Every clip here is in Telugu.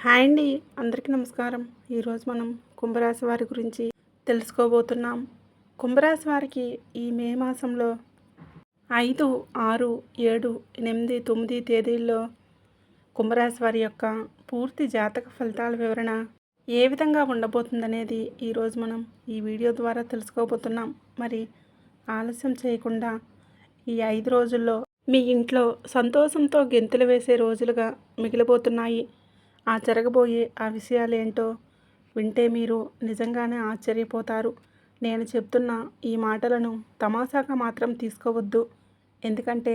హాయ్ అండి. అందరికీ నమస్కారం. ఈరోజు మనం కుంభరాశి వారి గురించి తెలుసుకోబోతున్నాం. కుంభరాశి వారికి ఈ మే మాసంలో 5, 6, 7, 8, 9 తేదీల్లో కుంభరాశి వారి యొక్క పూర్తి జాతక ఫలితాల వివరణ ఏ విధంగా ఉండబోతుందనేది ఈరోజు మనం ఈ వీడియో ద్వారా తెలుసుకోబోతున్నాం. మరి ఆలస్యం చేయకుండా ఈ 5 రోజుల్లో మీ ఇంట్లో సంతోషంతో గెంతులు వేసే రోజులుగా మిగిలిపోతున్నాయి. జరగబోయే ఆ విషయాలేంటో వింటే మీరు నిజంగానే ఆశ్చర్యపోతారు. నేను చెప్తున్న ఈ మాటలను తమాషాగా మాత్రం తీసుకోవద్దు. ఎందుకంటే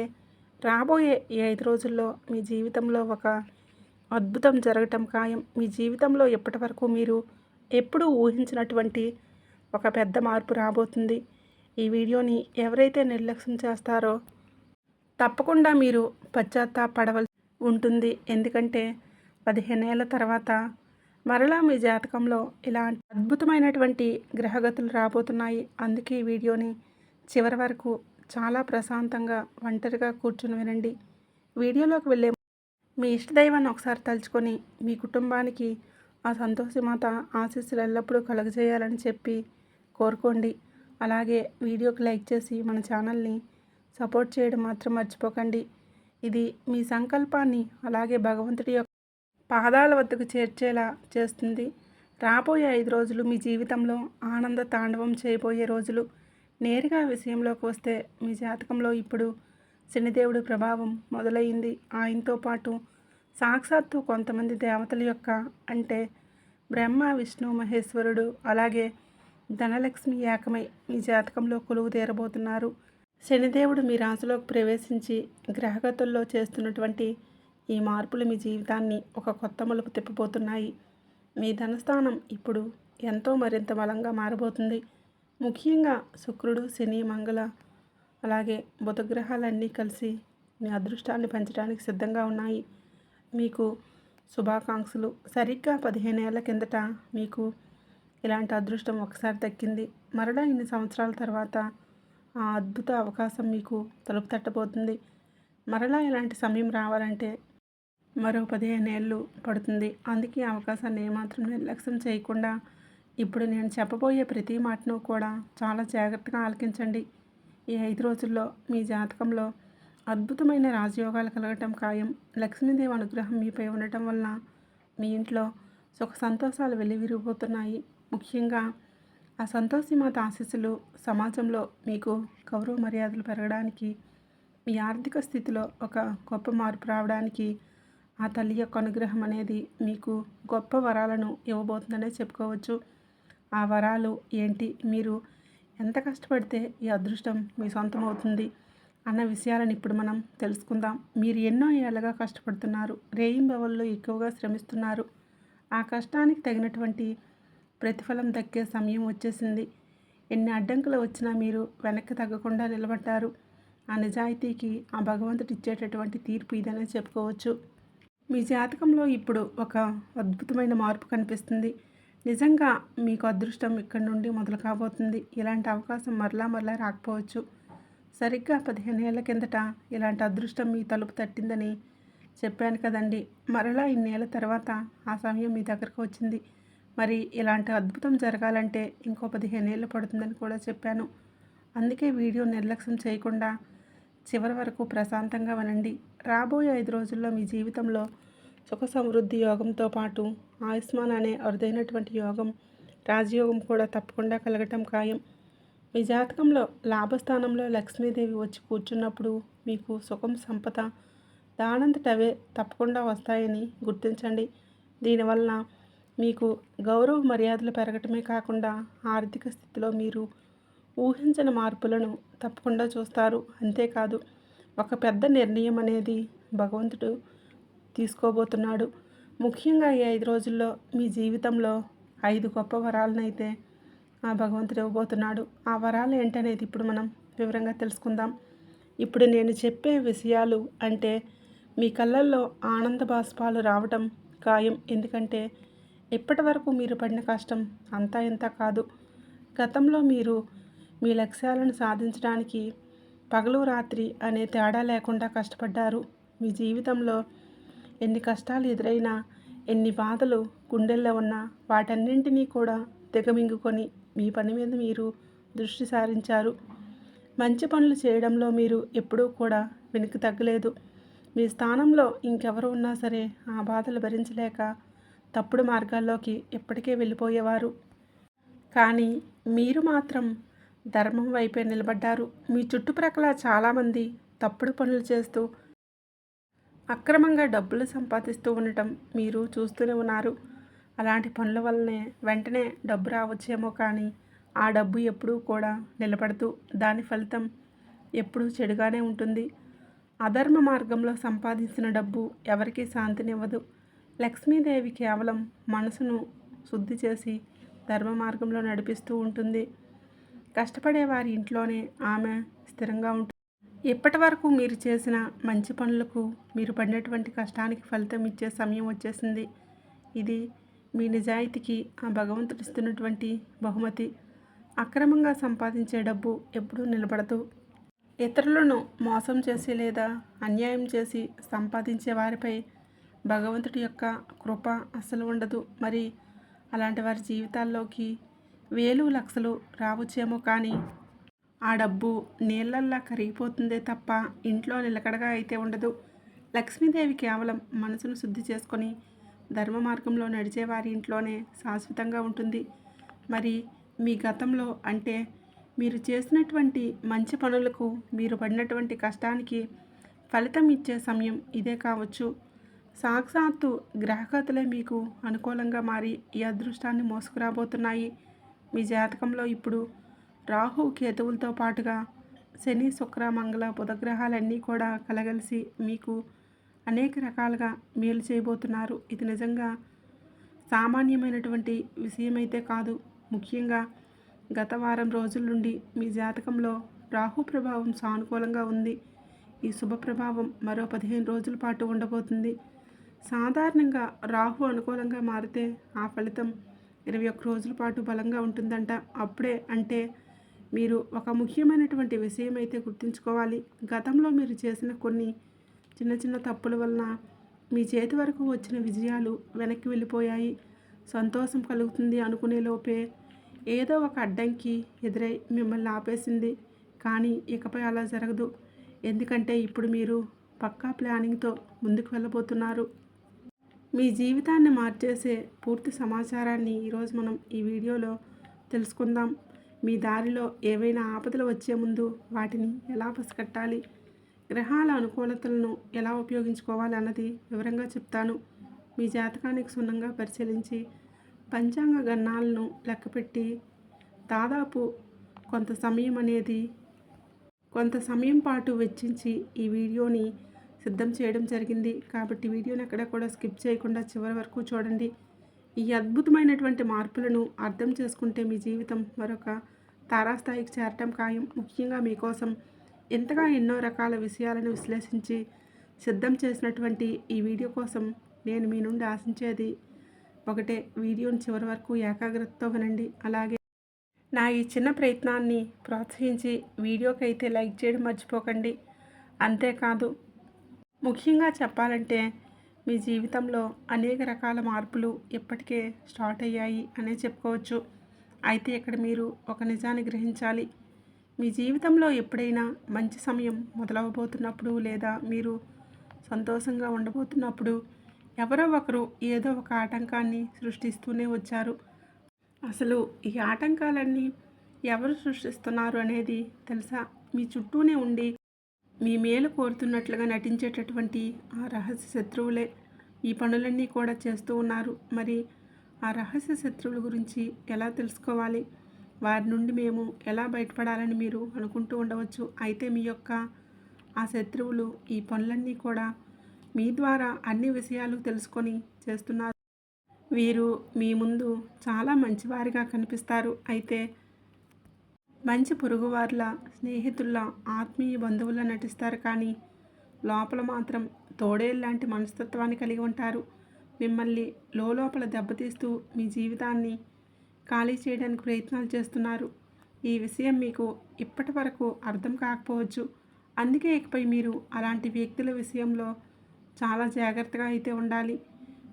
రాబోయే ఈ 5 రోజుల్లో మీ జీవితంలో ఒక అద్భుతం జరగటం ఖాయం. మీ జీవితంలో ఇప్పటివరకు మీరు ఎప్పుడూ ఊహించినటువంటి ఒక పెద్ద మార్పు రాబోతుంది. ఈ వీడియోని ఎవరైతే నిర్లక్ష్యం చేస్తారో తప్పకుండా మీరు పశ్చాత్తాపడవలసి ఉంటుంది. ఎందుకంటే 15 ఏళ్ల తర్వాత మరలా మీ జాతకంలో ఇలాంటి అద్భుతమైనటువంటి గ్రహగతులు రాబోతున్నాయి. అందుకే ఈ వీడియోని చివరి వరకు చాలా ప్రశాంతంగా ఒంటరిగా కూర్చుని వినండి. వీడియోలోకి వెళ్ళే మీ ఇష్టదైవాన్ని ఒకసారి తలుచుకొని మీ కుటుంబానికి ఆ సంతోషమాత ఆశీస్సులు ఎల్లప్పుడూ కలుగజేయాలని చెప్పి కోరుకోండి. అలాగే వీడియోకి లైక్ చేసి మన ఛానల్ని సపోర్ట్ చేయడం మాత్రం మర్చిపోకండి. ఇది మీ సంకల్పాన్ని అలాగే భగవంతుడి యొక్క పాదాల వద్దకు చేర్చేలా చేస్తుంది. రాబోయే 5 రోజులు మీ జీవితంలో ఆనంద తాండవం చేయబోయే రోజులు. నేరుగా విషయంలోకి వస్తే మీ జాతకంలో ఇప్పుడు శనిదేవుడి ప్రభావం మొదలైంది. ఆయనతో పాటు సాక్షాత్తు కొంతమంది దేవతల యొక్క అంటే బ్రహ్మ, విష్ణు, మహేశ్వరుడు అలాగే ధనలక్ష్మి ఏకమై మీ జాతకంలో కొలువు తీరబోతున్నారు. శనిదేవుడు మీ రాశిలోకి ప్రవేశించి గ్రహగతుల్లో చేస్తున్నటువంటి ఈ మార్పులు మీ జీవితాన్ని ఒక కొత్త మలుపు తిప్పబోతున్నాయి. మీ ధనస్థానం ఇప్పుడు ఎంతో మరింత బలంగా మారబోతుంది. ముఖ్యంగా శుక్రుడు, శని, మంగళ అలాగే బుధగ్రహాలన్నీ కలిసి మీ అదృష్టాన్ని పెంచడానికి సిద్ధంగా ఉన్నాయి. మీకు శుభాకాంక్షలు. సరిగ్గా 15 ఏళ్ల కిందట మీకు ఇలాంటి అదృష్టం ఒకసారి దక్కింది. మరలా ఇన్ని సంవత్సరాల తర్వాత ఆ అద్భుత అవకాశం మీకు తలుపు తట్టబోతుంది. మరలా ఇలాంటి సమయం రావాలంటే మరో 15 ఏళ్ళు పడుతుంది. అందుకే అవకాశాన్ని ఏమాత్రం నిర్లక్ష్యం చేయకుండా ఇప్పుడు నేను చెప్పబోయే ప్రతి మాటను కూడా చాలా జాగ్రత్తగా ఆలకించండి. ఈ 5 రోజుల్లో మీ జాతకంలో అద్భుతమైన రాజయోగాలు కలగటం ఖాయం. లక్ష్మీదేవి అనుగ్రహం మీపై ఉండటం వలన మీ ఇంట్లో సుఖ సంతోషాలు వెల్లివిరిగిపోతున్నాయి. ముఖ్యంగా ఆ సంతోషిమాత ఆశీస్సులు సమాజంలో మీకు గౌరవ మర్యాదలు పెరగడానికి, మీ ఆర్థిక స్థితిలో ఒక గొప్ప మార్పు రావడానికి ఆ తల్లి యొక్క అనుగ్రహం అనేది మీకు గొప్ప వరాలను ఇవ్వబోతుందనే చెప్పుకోవచ్చు. ఆ వరాలు ఏంటి, మీరు ఎంత కష్టపడితే ఈ అదృష్టం మీ సొంతం అవుతుంది అన్న విషయాలను ఇప్పుడు మనం తెలుసుకుందాం. మీరు ఎన్నో ఏళ్ళగా కష్టపడుతున్నారు, రేయింబవళ్ళు ఎక్కువగా శ్రమిస్తున్నారు. ఆ కష్టానికి తగినటువంటి ప్రతిఫలం దక్కే సమయం వచ్చేసింది. ఎన్ని అడ్డంకులు వచ్చినా మీరు వెనక్కి తగ్గకుండా నిలబడ్డారు. ఆ నిజాయితీకి ఆ భగవంతుడు ఇచ్చేటటువంటి తీర్పు ఇదనే చెప్పుకోవచ్చు. మీ జాతకంలో ఇప్పుడు ఒక అద్భుతమైన మార్పు కనిపిస్తుంది. నిజంగా మీకు అదృష్టం ఇక్కడి నుండి మొదలు కాబోతుంది. ఇలాంటి అవకాశం మరలా రాకపోవచ్చు. సరిగ్గా 15 ఏళ్ల కిందట ఇలాంటి అదృష్టం మీ తలుపు తట్టిందని చెప్పాను కదండి. మరలా ఇన్నేళ్ల తర్వాత ఆ సమయం మీ దగ్గరకు వచ్చింది. మరి ఇలాంటి అద్భుతం జరగాలంటే ఇంకో 15 ఏళ్ళు పడుతుందని కూడా చెప్పాను. అందుకే వీడియో నిర్లక్ష్యం చేయకుండా చివరి వరకు ప్రశాంతంగా వినండి. రాబోయే 5 రోజుల్లో మీ జీవితంలో సుఖ సమృద్ధి యోగంతో పాటు ఆయుష్మాన్ అనే అరుదైనటువంటి యోగం, రాజయోగం కూడా తప్పకుండా కలగటం ఖాయం. మీ జాతకంలో లాభస్థానంలో లక్ష్మీదేవి వచ్చి కూర్చున్నప్పుడు మీకు సుఖం, సంపద దానంతటవే తప్పకుండా వస్తాయని గుర్తించండి. దీనివల్ల మీకు గౌరవ మర్యాదలు పెరగటమే కాకుండా ఆర్థిక స్థితిలో మీరు ఊహించని మార్పులను తప్పకుండా చూస్తారు. అంతేకాదు, ఒక పెద్ద నిర్ణయం అనేది భగవంతుడు తీసుకోబోతున్నాడు. ముఖ్యంగా ఈ 5 రోజుల్లో మీ జీవితంలో 5 గొప్ప వరాలనైతే ఆ భగవంతుడు ఇవ్వబోతున్నాడు. ఆ వరాలు ఏంటనేది ఇప్పుడు మనం వివరంగా తెలుసుకుందాం. ఇప్పుడు నేను చెప్పే విషయాలు అంటే మీ కళ్ళల్లో ఆనంద బాష్పాలు రావటం ఖాయం. ఎందుకంటే ఇప్పటి వరకు మీరు పడిన కష్టం అంతా ఇంత కాదు. గతంలో మీరు మీ లక్ష్యాలను సాధించడానికి పగలు రాత్రి అనే తేడా లేకుండా కష్టపడ్డారు. మీ జీవితంలో ఎన్ని కష్టాలు ఎదురైనా, ఎన్ని బాధలు గుండెల్లో ఉన్నా వాటన్నింటినీ కూడా దిగమింగుకొని మీ పని మీద మీరు దృష్టి సారించారు. మంచి పనులు చేయడంలో మీరు ఎప్పుడూ కూడా వెనక్కి తగ్గలేదు. మీ స్థానంలో ఇంకెవరు ఉన్నా సరే ఆ బాధలు భరించలేక తప్పుడు మార్గాల్లోకి ఎప్పటికే వెళ్ళిపోయేవారు. కానీ మీరు మాత్రం ధర్మం వైపే నిలబడ్డారు. మీ చుట్టుప్రక్కల చాలామంది తప్పుడు పనులు చేస్తూ అక్రమంగా డబ్బులు సంపాదిస్తూ ఉండటం మీరు చూస్తూనే ఉన్నారు. అలాంటి పనుల వల్లనే వెంటనే డబ్బు రావచ్చేమో కానీ ఆ డబ్బు ఎప్పుడూ కూడా నిలబడదు. దాని ఫలితం ఎప్పుడూ చెడుగానే ఉంటుంది. అధర్మ మార్గంలో సంపాదించిన డబ్బు ఎవరికీ శాంతినివ్వదు. లక్ష్మీదేవి కేవలం మనసును శుద్ధి చేసి ధర్మ మార్గంలో నడిపిస్తూ ఉంటుంది. కష్టపడే వారి ఇంట్లోనే ఆమె స్థిరంగా ఉంటుంది. ఇప్పటి వరకు మీరు చేసిన మంచి పనులకు మీరు పడినటువంటి కష్టానికి ఫలితం ఇచ్చే సమయం వచ్చేసింది. ఇది మీ నిజాయితీకి ఆ భగవంతుడు ఇస్తున్నటువంటి బహుమతి. అక్రమంగా సంపాదించే డబ్బు ఎప్పుడూ నిలబడదు. ఇతరులను మోసం చేసి లేదా అన్యాయం చేసి సంపాదించే వారిపై భగవంతుడి యొక్క కృప అస్సలు ఉండదు. మరి అలాంటి వారి జీవితాల్లోకి వేలు లక్షలు రావచ్చేమో కానీ ఆ డబ్బు నీళ్ళల్లా కరిగిపోతుందే తప్ప ఇంట్లో నిలకడగా అయితే ఉండదు. లక్ష్మీదేవి కేవలం మనసును శుద్ధి చేసుకొని ధర్మ మార్గంలో నడిచే వారి ఇంట్లోనే శాశ్వతంగా ఉంటుంది. మరి మీ గతంలో అంటే మీరు చేసినటువంటి మంచి పనులకు మీరు పడినటువంటి కష్టానికి ఫలితం ఇచ్చే సమయం ఇదే కావచ్చు. సాక్షాత్తు గ్రహగతులే మీకు అనుకూలంగా మారి ఈ అదృష్టాన్ని మోసుకురాబోతున్నాయి. మీ జాతకంలో ఇప్పుడు రాహు కేతువులతో పాటుగా శని శుక్ర మంగళ బుధగ్రహాలన్నీ కూడా కలగలిసి మీకు అనేక రకాలుగా మేలు చేయబోతున్నారు. ఇది నిజంగా సామాన్యమైనటువంటి విషయమైతే కాదు. ముఖ్యంగా గత వారం రోజుల నుండి మీ జాతకంలో రాహు ప్రభావం సానుకూలంగా ఉంది. ఈ శుభ ప్రభావం మరో 15 రోజుల పాటు ఉండబోతుంది. సాధారణంగా రాహు అనుకూలంగా మారితే ఆ ఫలితం 21 రోజుల పాటు బలంగా ఉంటుందంట. అప్పుడే అంటే మీరు ఒక ముఖ్యమైనటువంటి విషయం అయితే గుర్తుంచుకోవాలి. గతంలో మీరు చేసిన కొన్ని చిన్న చిన్న తప్పుల వలన మీ చేతి వరకు వచ్చిన విజయాలు వెనక్కి వెళ్ళిపోయాయి. సంతోషం కలుగుతుంది అనుకునే లోపే ఏదో ఒక అడ్డంకి ఎదురై మిమ్మల్ని ఆపేసింది. కానీ ఇకపై అలా జరగదు. ఎందుకంటే ఇప్పుడు మీరు పక్కా ప్లానింగ్తో ముందుకు వెళ్ళబోతున్నారు. మీ జీవితాన్ని మార్చేసే పూర్తి సమాచారాన్ని ఈరోజు మనం ఈ వీడియోలో తెలుసుకుందాం. మీ దారిలో ఏవైనా ఆపదలు వచ్చే ముందు వాటిని ఎలా పసిగట్టాలి, గ్రహాల అనుకూలతలను ఎలా ఉపయోగించుకోవాలి అన్నది వివరంగా చెప్తాను. మీ జాతకానికి క్షుణ్ణంగా పరిశీలించి పంచాంగ గణనాలను లెక్కపెట్టి దాదాపు కొంత సమయం పాటు వెచ్చించి ఈ వీడియోని సిద్ధం చేయడం జరిగింది. కాబట్టి వీడియోని ఎక్కడ కూడా స్కిప్ చేయకుండా చివరి వరకు చూడండి. ఈ అద్భుతమైనటువంటి మార్పులను అర్థం చేసుకుంటే మీ జీవితం మరొక తారాస్థాయికి చేరటం ఖాయం. ముఖ్యంగా మీకోసం ఎంతగా ఎన్నో రకాల విషయాలను విశ్లేషించి సిద్ధం చేసినటువంటి ఈ వీడియో కోసం నేను మీ నుండి ఆశించేది ఒకటే, వీడియోని చివరి వరకు ఏకాగ్రతతో వినండి. అలాగే నా ఈ చిన్న ప్రయత్నాన్ని ప్రోత్సహించి వీడియోకి అయితే లైక్ చేయడం మర్చిపోకండి. అంతేకాదు ముఖ్యంగా చెప్పాలంటే మీ జీవితంలో అనేక రకాల మార్పులు ఇప్పటికే స్టార్ట్ అయ్యాయి అనే చెప్పుకోవచ్చు. అయితే ఇక్కడ మీరు ఒక నిజాన్ని గ్రహించాలి. మీ జీవితంలో ఎప్పుడైనా మంచి సమయం మొదలవబోతున్నప్పుడు లేదా మీరు సంతోషంగా ఉండబోతున్నప్పుడు ఎవరో ఒకరు ఏదో ఒక ఆటంకాన్ని సృష్టిస్తూనే వచ్చారు. అసలు ఈ ఆటంకాలన్నీ ఎవరు సృష్టిస్తున్నారు అనేది తెలుసా? మీ చుట్టూనే ఉండి మీ మేలు కోరుతున్నట్లుగా నటించేటటువంటి ఆ రహస్య శత్రువులే ఈ పనులన్నీ కూడా చేస్తూ ఉన్నారు. మరి ఆ రహస్య శత్రువుల గురించి ఎలా తెలుసుకోవాలి, వారి నుండి మేము ఎలా బయటపడాలని మీరు అనుకుంటూ ఉండవచ్చు. అయితే మీ యొక్క ఆ శత్రువులు ఈ పనులన్నీ కూడా మీ ద్వారా అన్ని విషయాలు తెలుసుకొని చేస్తున్నారు. వీరు మీ ముందు చాలా మంచివారిగా కనిపిస్తారు. అయితే మంచి పొరుగువార్ల, స్నేహితుల, ఆత్మీయ బంధువుల నటిస్తారు. కానీ లోపల మాత్రం తోడేళ్ళలాంటి మనస్తత్వాన్ని కలిగి ఉంటారు. మిమ్మల్ని లోపల దెబ్బతీస్తూ మీ జీవితాన్ని ఖాళీ చేయడానికి ప్రయత్నాలు చేస్తున్నారు. ఈ విషయం మీకు ఇప్పటి వరకు అర్థం కాకపోవచ్చు. అందుకే ఇకపై మీరు అలాంటి వ్యక్తుల విషయంలో చాలా జాగ్రత్తగా అయితే ఉండాలి.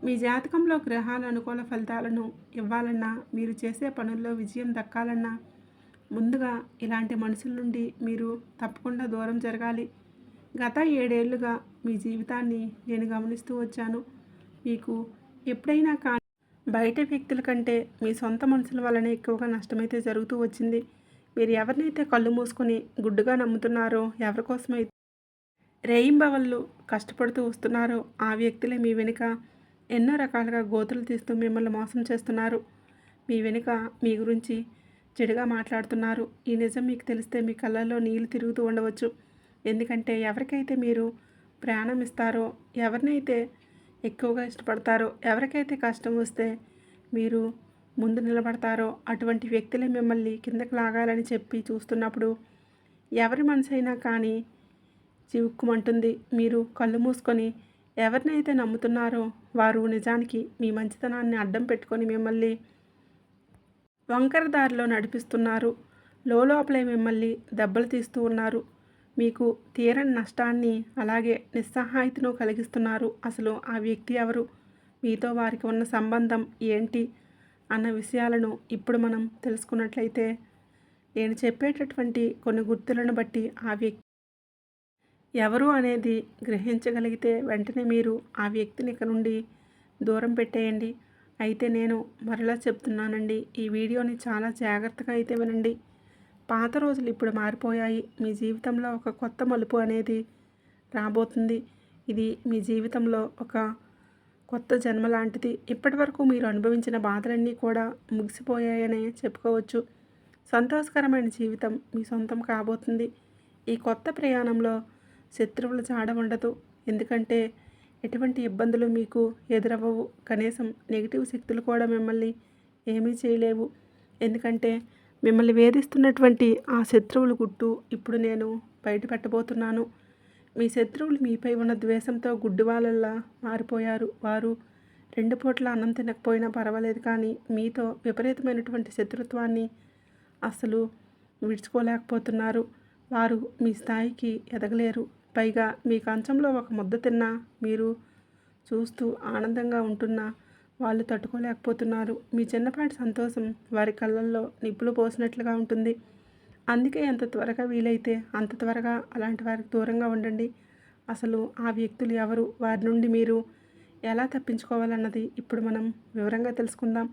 మీ జాతకంలో గ్రహాల అనుకూల ఫలితాలను ఇవ్వాలన్నా, మీరు చేసే పనుల్లో విజయం దక్కాలన్నా ముందుగా ఇలాంటి మనుషుల నుండి మీరు తప్పకుండా దూరం జరగాలి. గత 7 ఏళ్లుగా మీ జీవితాన్ని నేను గమనిస్తూ వచ్చాను. మీకు ఎప్పుడైనా కానీ బయట వ్యక్తుల కంటే మీ సొంత మనుషుల వల్లనే ఎక్కువగా నష్టమైతే జరుగుతూ వచ్చింది. మీరు ఎవరినైతే కళ్ళు మూసుకొని గుడ్డుగా నమ్ముతున్నారో, ఎవరి కోసమైతే రేయింబవళ్ళు కష్టపడుతూ వస్తున్నారో ఆ వ్యక్తులే మీ వెనుక ఎన్నో రకాలుగా గోతులు తీస్తూ మిమ్మల్ని మోసం చేస్తున్నారు. మీ వెనుక మీ గురించి చెడుగా మాట్లాడుతున్నారు. ఈ నిజం మీకు తెలిస్తే మీ కళ్ళల్లో నీళ్లు తిరుగుతూ ఉండవచ్చు. ఎందుకంటే ఎవరికైతే మీరు ప్రాణం ఇస్తారో, ఎవరినైతే ఎక్కువగా ఇష్టపడతారో, ఎవరికైతే కష్టం వస్తే మీరు ముందు నిలబడతారో అటువంటి వ్యక్తులే మిమ్మల్ని కిందకి లాగాలని చెప్పి చూస్తున్నప్పుడు ఎవరి మనసైనా కానీ చివుక్కుమంటుంది. మీరు కళ్ళు మూసుకొని ఎవరినైతే నమ్ముతున్నారో వారు నిజానికి మీ మంచితనాన్ని అడ్డం పెట్టుకొని మిమ్మల్ని వంకర దారిలో నడిపిస్తున్నారు. లోపలే మిమ్మల్ని దెబ్బలు తీస్తూ ఉన్నారు. మీకు తీరని నష్టాన్ని అలాగే నిస్సహాయతను కలిగిస్తున్నారు. అసలు ఆ వ్యక్తి ఎవరు, మీతో వారికి ఉన్న సంబంధం ఏంటి అన్న విషయాలను ఇప్పుడు మనం తెలుసుకున్నట్లయితే నేను చెప్పేటటువంటి కొన్ని గుర్తులను బట్టి ఆ వ్యక్తి ఎవరు అనేది గ్రహించగలిగితే వెంటనే మీరు ఆ వ్యక్తిని ఇక నుండి దూరం పెట్టేయండి. అయితే నేను మరలా చెప్తున్నానండి, ఈ వీడియోని చాలా జాగ్రత్తగా అయితే వినండి. పాత రోజులు ఇప్పుడు మారిపోయాయి. మీ జీవితంలో ఒక కొత్త మలుపు అనేది రాబోతుంది. ఇది మీ జీవితంలో ఒక కొత్త జన్మ లాంటిది. ఇప్పటి వరకు మీరు అనుభవించిన బాధలన్నీ కూడా ముగిసిపోయాయనే చెప్పుకోవచ్చు. సంతోషకరమైన జీవితం మీ సొంతం కాబోతుంది. ఈ కొత్త ప్రయాణంలో శత్రువుల జాడ ఉండదు. ఎందుకంటే ఎటువంటి ఇబ్బందులు మీకు ఎదురవ్వవు. కనీసం నెగిటివ్ శక్తులు కూడా మిమ్మల్ని ఏమీ చేయలేవు. ఎందుకంటే మిమ్మల్ని వేధిస్తున్నటువంటి ఆ శత్రువుల గుట్టు ఇప్పుడు నేను బయట పెట్టబోతున్నాను. మీ శత్రువులు మీపై ఉన్న ద్వేషంతో గుడ్డివాళ్ళలా మారిపోయారు. వారు 2 పూట్ల అన్నం తినకపోయినా పర్వాలేదు, కానీ మీతో విపరీతమైనటువంటి శత్రుత్వాన్ని అస్సలు విడుచుకోలేకపోతున్నారు. వారు మీ స్థాయికి ఎదగలేరు. పైగా మీ కంచంలో ఒక ముద్ద తిన్నా, మీరు చూస్తూ ఆనందంగా ఉంటున్నా వాళ్ళు తట్టుకోలేకపోతున్నారు. మీ చిన్నపాటి సంతోషం వారి కళ్ళల్లో నిప్పులు పోసినట్లుగా ఉంటుంది. అందుకే ఎంత త్వరగా వీలైతే అంత త్వరగా అలాంటి వారికి దూరంగా ఉండండి. అసలు ఆ వ్యక్తులు ఎవరు, వారి నుండి మీరు ఎలా తప్పించుకోవాలన్నది ఇప్పుడు మనం వివరంగా తెలుసుకుందాం.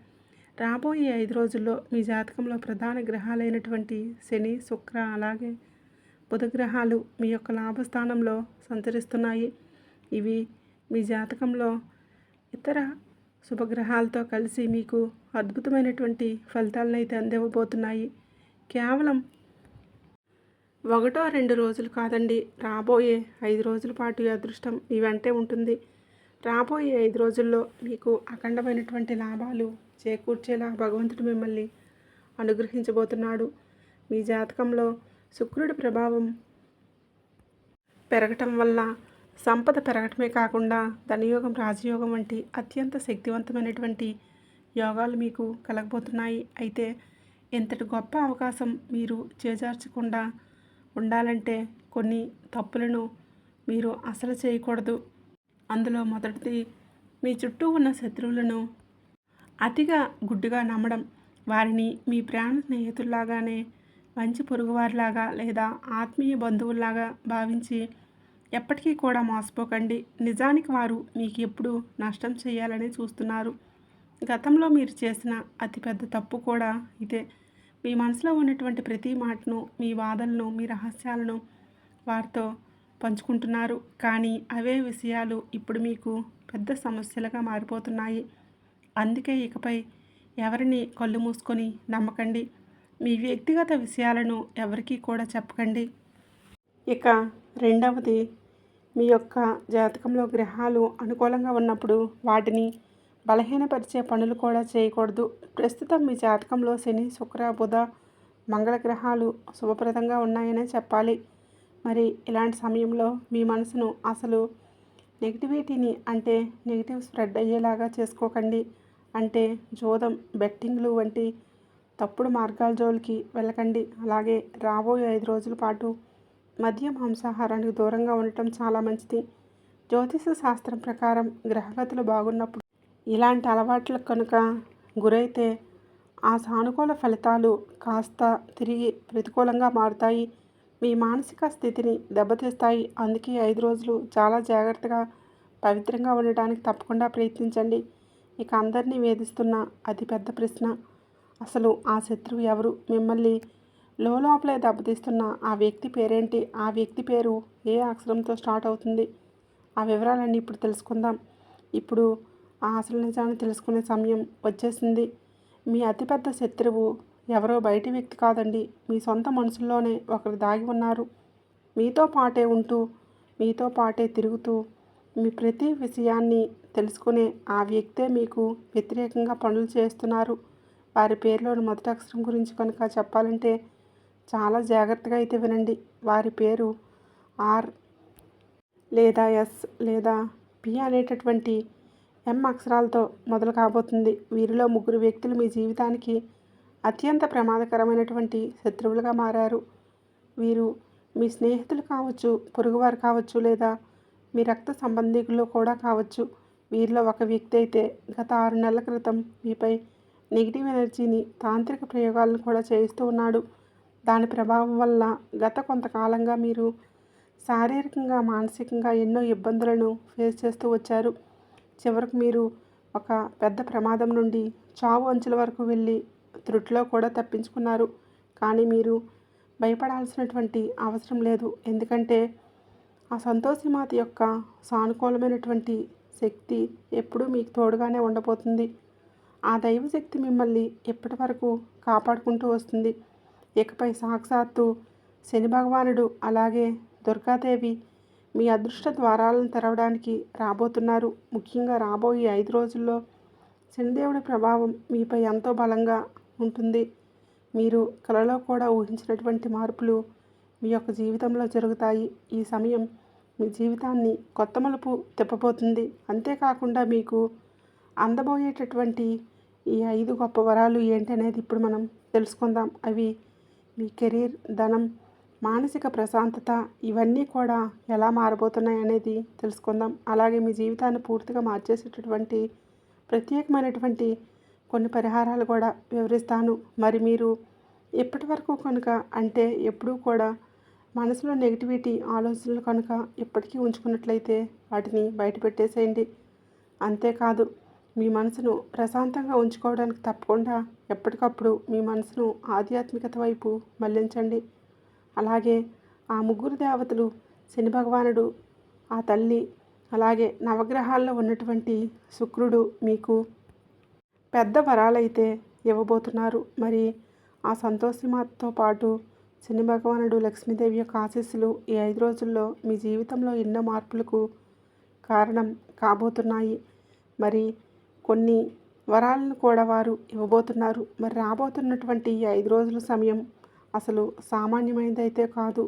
రాబోయే 5 రోజుల్లో మీ జాతకంలో ప్రధాన గ్రహాలైనటువంటి శని, శుక్ర అలాగే బుధ గ్రహాలు మీ యొక్క లాభస్థానంలో సంచరిస్తున్నాయి. ఇవి మీ జాతకంలో ఇతర శుభగ్రహాలతో కలిసి మీకు అద్భుతమైనటువంటి ఫలితాలను అయితే అందివ్వబోతున్నాయి. కేవలం 1-2 రోజులు కాదండి, రాబోయే 5 రోజుల పాటు ఈ అదృష్టం మీ వెంటే ఉంటుంది. రాబోయే 5 రోజుల్లో మీకు అఖండమైనటువంటి లాభాలు చేకూర్చేలా భగవంతుడు మిమ్మల్ని అనుగ్రహించబోతున్నాడు. మీ జాతకంలో శుక్రుడి ప్రభావం పెరగటం వల్ల సంపద పెరగటమే కాకుండా ధనయోగం, రాజయోగం వంటి అత్యంత శక్తివంతమైనటువంటి యోగాలు మీకు కలగబోతున్నాయి. అయితే ఇంతటి గొప్ప అవకాశం మీరు చేజార్చకుండా ఉండాలంటే కొన్ని తప్పులను మీరు అసలు చేయకూడదు. అందులో మొదటిది, మీ చుట్టూ ఉన్న శత్రువులను అతిగా గుడ్డిగా నమ్మడం. వారిని మీ ప్రాణ స్నేహితుల్లాగానే, మంచి పొరుగువారిలాగా లేదా ఆత్మీయ బంధువుల్లాగా భావించి ఎప్పటికీ కూడా మోసపోకండి. నిజానికి వారు మీకు ఎప్పుడు నష్టం చేయాలని చూస్తున్నారు. గతంలో మీరు చేసిన అతిపెద్ద తప్పు కూడా ఇదే. మీ మనసులో ఉన్నటువంటి ప్రతి మాటను, మీ బాధలను, మీ రహస్యాలను వారితో పంచుకుంటున్నారు. కానీ అవే విషయాలు ఇప్పుడు మీకు పెద్ద సమస్యలుగా మారిపోతున్నాయి. అందుకే ఇకపై ఎవరిని కళ్ళు మూసుకొని నమ్మకండి. మీ వ్యక్తిగత విషయాలను ఎవరికీ కూడా చెప్పకండి. ఇక రెండవది, మీ యొక్క జాతకంలో గ్రహాలు అనుకూలంగా ఉన్నప్పుడు వాటిని బలహీనపరిచే పనులు కూడా చేయకూడదు. ప్రస్తుతం మీ జాతకంలో శని, శుక్ర, బుధ, మంగళ గ్రహాలు శుభప్రదంగా ఉన్నాయనే చెప్పాలి. మరి ఇలాంటి సమయంలో మీ మనసును అసలు నెగిటివిటీని అంటే నెగిటివ్ స్ప్రెడ్ అయ్యేలాగా చేసుకోకండి. అంటే జోదం, బెట్టింగ్లు వంటి తప్పుడు మార్గాల జోలికి వెళ్ళకండి. అలాగే రాబోయే 5 రోజుల పాటు మద్యం, మాంసాహారానికి దూరంగా ఉండటం చాలా మంచిది. జ్యోతిష శాస్త్రం ప్రకారం గ్రహగతులు బాగున్నప్పుడు ఇలాంటి అలవాట్లకు కనుక గురైతే ఆ సానుకూల ఫలితాలు కాస్త తిరిగి ప్రతికూలంగా మారుతాయి. మీ మానసిక స్థితిని దెబ్బతీస్తాయి. అందుకే 5 రోజులు చాలా జాగ్రత్తగా పవిత్రంగా ఉండటానికి తప్పకుండా ప్రయత్నించండి. ఇక అందరినీ వేధిస్తున్న అతిపెద్ద ప్రశ్న, అసలు ఆ శత్రువు ఎవరు? మిమ్మల్ని లోపలే దెబ్బతీస్తున్న ఆ వ్యక్తి పేరేంటి? ఆ వ్యక్తి పేరు ఏ అక్షరంతో స్టార్ట్ అవుతుంది? ఆ వివరాలన్నీ ఇప్పుడు తెలుసుకుందాం. ఇప్పుడు ఆ అసలు నిజాన్ని తెలుసుకునే సమయం వచ్చేసింది. మీ అతిపెద్ద శత్రువు ఎవరో బయటి వ్యక్తి కాదండి. మీ సొంత మనసుల్లోనే ఒకరు దాగి ఉన్నారు. మీతో పాటే ఉంటూ, మీతో పాటే తిరుగుతూ, మీ ప్రతి విషయాన్ని తెలుసుకునే ఆ వ్యక్తే మీకు వ్యతిరేకంగా పనులు చేస్తున్నారు. వారి పేరులోని మొదటి అక్షరం గురించి కనుక చెప్పాలంటే చాలా జాగ్రత్తగా అయితే వినండి. వారి పేరు ఆర్ లేదా ఎస్ లేదా పి అనేటటువంటి ఎం అక్షరాలతో మొదలు కాబోతుంది. వీరిలో 3 వ్యక్తులు మీ జీవితానికి అత్యంత ప్రమాదకరమైనటువంటి శత్రువులుగా మారారు. వీరు మీ స్నేహితులు కావచ్చు, పొరుగువారు కావచ్చు, లేదా మీ రక్త సంబంధికులు కూడా కావచ్చు. వీరిలో ఒక వ్యక్తి అయితే గత 6 నెలల క్రితం మీపై నెగిటివ్ ఎనర్జీని, తాంత్రిక ప్రయోగాలను కూడా చేయిస్తూ ఉన్నాడు. దాని ప్రభావం వల్ల గత కొంతకాలంగా మీరు శారీరకంగా, మానసికంగా ఎన్నో ఇబ్బందులను ఫేస్ చేస్తూ వచ్చారు. చివరకు మీరు ఒక పెద్ద ప్రమాదం నుండి చావు అంచుల వరకు వెళ్ళి త్రుటిలో కూడా తప్పించుకున్నారు. కానీ మీరు భయపడాల్సినటువంటి అవసరం లేదు. ఎందుకంటే ఆ సంతోషిమాత యొక్క సానుకూలమైనటువంటి శక్తి ఎప్పుడూ మీకు తోడుగానే ఉండబోతుంది. ఆ దైవశక్తి మిమ్మల్ని ఎప్పటి వరకు కాపాడుకుంటూ వస్తుంది. ఇకపై సాక్షాత్తు శని భగవానుడు అలాగే దుర్గాదేవి మీ అదృష్ట ద్వారాలను తెరవడానికి రాబోతున్నారు. ముఖ్యంగా రాబోయే 5 రోజుల్లో శనిదేవుడి ప్రభావం మీపై ఎంతో బలంగా ఉంటుంది. మీరు కలలో కూడా ఊహించినటువంటి మార్పులు మీ యొక్క జీవితంలో జరుగుతాయి. ఈ సమయం మీ జీవితాన్ని కొత్త మలుపు తిప్పబోతుంది. అంతేకాకుండా మీకు అందబోయేటటువంటి ఈ 5 గొప్ప వరాలు ఏంటనేది ఇప్పుడు మనం తెలుసుకుందాం. అవి మీ కెరీర్, ధనం, మానసిక ప్రశాంతత ఇవన్నీ కూడా ఎలా మారబోతున్నాయి అనేది తెలుసుకుందాం. అలాగే మీ జీవితాన్ని పూర్తిగా మార్చేసేటటువంటి ప్రత్యేకమైనటువంటి కొన్ని పరిహారాలు కూడా వివరిస్తాను. మరి మీరు ఎప్పటి వరకు కనుక అంటే ఎప్పుడూ కూడా మనసులో నెగిటివిటీ ఆలోచనలు కనుక ఎప్పటికీ ఉంచుకున్నట్లయితే వాటిని బయట పెట్టేసేయండి. అంతేకాదు మీ మనసును ప్రశాంతంగా ఉంచుకోవడానికి తప్పకుండా ఎప్పటికప్పుడు మీ మనసును ఆధ్యాత్మికత వైపు మళ్లించండి. అలాగే ఆ 3 దేవతలు శని భగవానుడు, ఆ తల్లి, అలాగే నవగ్రహాల్లో ఉన్నటువంటి శుక్రుడు మీకు పెద్ద వరాలైతే ఇవ్వబోతున్నారు. మరి ఆ సంతోషిమాతతో పాటు శని భగవానుడు, లక్ష్మీదేవి యొక్క ఆశీస్సులు ఈ 5 రోజుల్లో మీ జీవితంలో ఎన్నో మార్పులకు కారణం కాబోతున్నాయి. మరి కొన్ని వరాలను కూడా వారు ఇవ్వబోతున్నారు. మరి రాబోతున్నటువంటి ఈ 5 రోజుల సమయం అసలు సామాన్యమైనదైతే కాదు.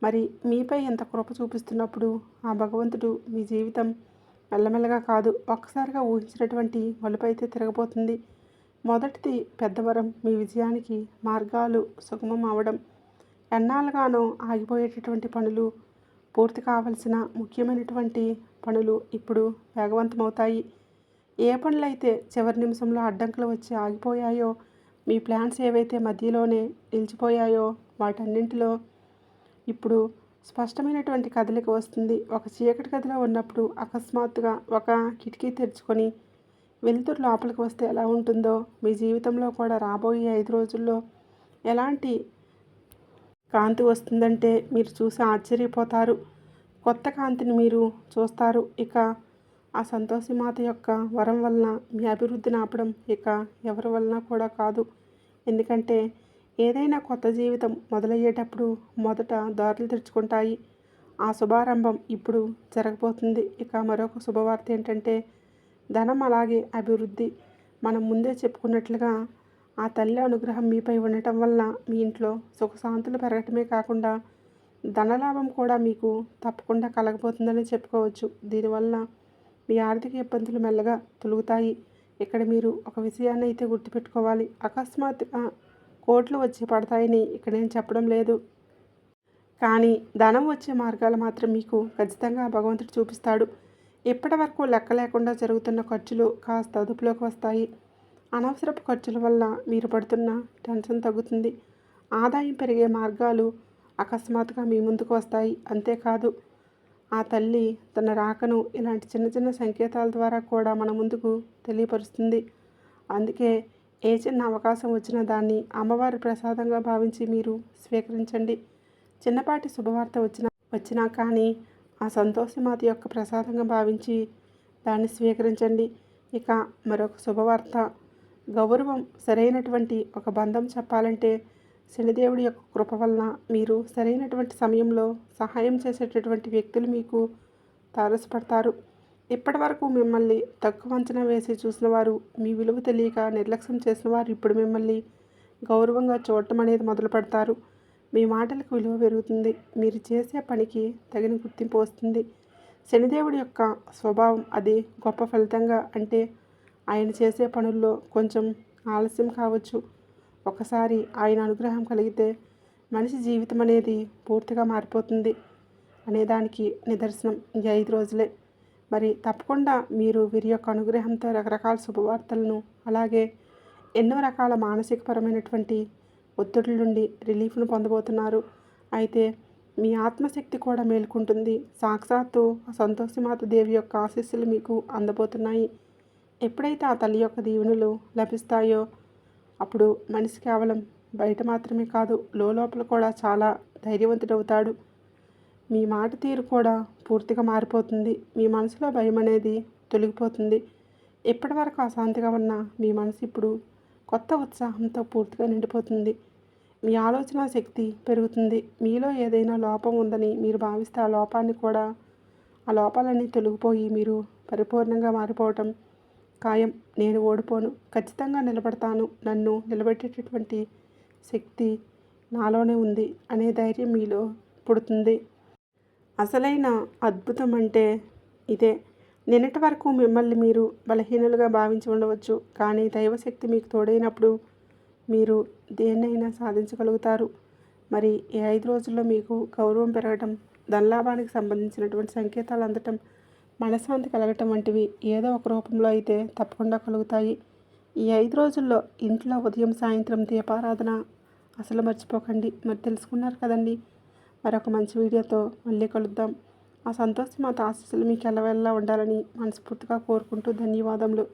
మరి మీపై ఎంత కృప చూపిస్తున్నప్పుడు ఆ భగవంతుడు మీ జీవితం మెల్లమెల్లగా కాదు ఒక్కసారిగా ఊహించినటువంటి మలుపు అయితే తిరగబోతుంది. మొదటిది పెద్దవరం మీ విజయానికి మార్గాలు సుగమం అవడం. ఎన్నాళ్ళుగానో ఆగిపోయేటటువంటి పనులు పూర్తి కావలసిన ముఖ్యమైనటువంటి పనులు ఇప్పుడు వేగవంతమవుతాయి. ఏ పనులైతే చివరి నిమిషంలో అడ్డంకులు వచ్చి ఆగిపోయాయో, మీ ప్లాన్స్ ఏవైతే మధ్యలోనే నిలిచిపోయాయో వాటన్నింటిలో ఇప్పుడు స్పష్టమైనటువంటి కదలిక వస్తుంది. ఒక చీకటి గదిలో ఉన్నప్పుడు అకస్మాత్తుగా ఒక కిటికీ తెరుచుకొని వెలుతురు లోపలికి వస్తే ఎలా ఉంటుందో మీ జీవితంలో కూడా రాబోయే 5 రోజుల్లో ఎలాంటి కాంతి వస్తుందంటే మీరు చూసి ఆశ్చర్యపోతారు. కొత్త కాంతిని మీరు చూస్తారు. ఇక ఆ సంతోషిమాత యొక్క వరం వలన మీ అభివృద్ధిని ఆపడం ఇక ఎవరి వలన కూడా కాదు. ఎందుకంటే ఏదైనా కొత్త జీవితం మొదలయ్యేటప్పుడు మొదట దారులు తెరుచుకుంటాయి. ఆ శుభారంభం ఇప్పుడు జరగబోతుంది. ఇక మరొక శుభవార్త ఏంటంటే ధనం అలాగే అభివృద్ధి. మనం ముందే చెప్పుకున్నట్లుగా ఆ తల్లి అనుగ్రహం మీపై ఉండటం వల్ల మీ ఇంట్లో సుఖశాంతులు పెరగటమే కాకుండా ధనలాభం కూడా మీకు తప్పకుండా కలగబోతుందని చెప్పుకోవచ్చు. దీనివల్ల మీ ఆర్థిక ఇబ్బందులు మెల్లగా తొలుగుతాయి. ఇక్కడ మీరు ఒక విషయాన్ని అయితే గుర్తుపెట్టుకోవాలి. అకస్మాత్తుగా కోట్లు వచ్చి పడతాయని ఇక్కడ నేను చెప్పడం లేదు. కానీ ధనం వచ్చే మార్గాలు మాత్రం మీకు ఖచ్చితంగా భగవంతుడు చూపిస్తాడు. ఇప్పటి వరకు లెక్క లేకుండా జరుగుతున్న ఖర్చులు కాస్త అదుపులోకి వస్తాయి. అనవసరపు ఖర్చుల వల్ల మీరు పడుతున్న టెన్షన్ తగ్గుతుంది. ఆదాయం పెరిగే మార్గాలు అకస్మాత్తుగా మీ ముందుకు వస్తాయి. అంతేకాదు, ఆ తల్లి తన రాకను ఇలాంటి చిన్న చిన్న సంకేతాల ద్వారా కూడా మన ముందుకు తెలియపరుస్తుంది. అందుకే ఏ చిన్న అవకాశం వచ్చినా దాన్ని అమ్మవారి ప్రసాదంగా భావించి మీరు స్వీకరించండి. చిన్నపాటి శుభవార్త వచ్చినా కానీ ఆ సంతోషమాత యొక్క ప్రసాదంగా భావించి దాన్ని స్వీకరించండి. ఇక మరొక శుభవార్త, గౌరవం సరైనటువంటి ఒక బంధం చెప్పాలంటే శనిదేవుడి యొక్క కృప వలన మీరు సరైనటువంటి సమయంలో సహాయం చేసేటటువంటి వ్యక్తులు మీకు తారసపడతారు. ఇప్పటి వరకు మిమ్మల్ని తక్కువ అంచనా వేసి చూసిన వారు, మీ విలువ తెలియక నిర్లక్ష్యం చేసిన వారు ఇప్పుడు మిమ్మల్ని గౌరవంగా చూడటం అనేది మొదలు పెడతారు. మీ మాటలకు విలువ పెరుగుతుంది. మీరు చేసే పనికి తగిన గుర్తింపు వస్తుంది. శనిదేవుడి యొక్క స్వభావం అది గొప్ప ఫలితంగా, అంటే ఆయన చేసే పనుల్లో కొంచెం ఆలస్యం కావచ్చు. ఒకసారి ఆయన అనుగ్రహం కలిగితే మనిషి జీవితం అనేది పూర్తిగా మారిపోతుంది అనేదానికి నిదర్శనం ఈ 5 రోజులే. మరి తప్పకుండా మీరు వీరి యొక్క అనుగ్రహంతో రకరకాల శుభవార్తలను, అలాగే ఎన్నో రకాల మానసికపరమైనటువంటి ఒత్తిడుల నుండి రిలీఫ్ను పొందబోతున్నారు. అయితే మీ ఆత్మశక్తి కూడా మేలుకుంటుంది. సాక్షాత్తు సంతోషమాత దేవి యొక్క ఆశీస్సులు మీకు అందబోతున్నాయి. ఎప్పుడైతే ఆ తల్లి యొక్క దీవెనలు లభిస్తాయో అప్పుడు మనిషి కేవలం బయట మాత్రమే కాదు, లోపల కూడా చాలా ధైర్యవంతుడవుతాడు. మీ మాట తీరు కూడా పూర్తిగా మారిపోతుంది. మీ మనసులో భయం అనేది తొలగిపోతుంది. ఇప్పటి వరకు అశాంతిగా ఉన్న మీ మనసు ఇప్పుడు కొత్త ఉత్సాహంతో పూర్తిగా నిండిపోతుంది. మీ ఆలోచన శక్తి పెరుగుతుంది. మీలో ఏదైనా లోపం ఉందని మీరు భావిస్తే ఆ లోపాలన్నీ తొలగిపోయి మీరు పరిపూర్ణంగా మారిపోవటం ఖాయం. నేను ఓడిపోను, ఖచ్చితంగా నిలబడతాను, నన్ను నిలబెట్టేటటువంటి శక్తి నాలోనే ఉంది అనే ధైర్యం మీలో పుడుతుంది. అసలైన అద్భుతం అంటే ఇదే. నిన్నటి వరకు మిమ్మల్ని మీరు బలహీనులుగా భావించి ఉండవచ్చు, కానీ దైవశక్తి మీకు తోడైనప్పుడు మీరు దేన్నైనా సాధించగలుగుతారు. మరి ఈ 5 రోజుల్లో మీకు గౌరవం పెరగటం, ధనలాభానికి సంబంధించినటువంటి సంకేతాలు అందటం, మనశ్శాంతి కలగటం వంటివి ఏదో ఒక రూపంలో అయితే తప్పకుండా కలుగుతాయి. ఈ 5 రోజుల్లో ఇంట్లో ఉదయం సాయంత్రం దీపారాధన అసలు మర్చిపోకండి. మరి తెలుసుకున్నారు కదండి. మరొక మంచి వీడియోతో మళ్ళీ కలుద్దాం. ఆ సంతోషమాత ఆశీస్సులు మీకు ఎల్లవెల్లా ఉండాలని మనస్ఫూర్తిగా కోరుకుంటూ ధన్యవాదములు.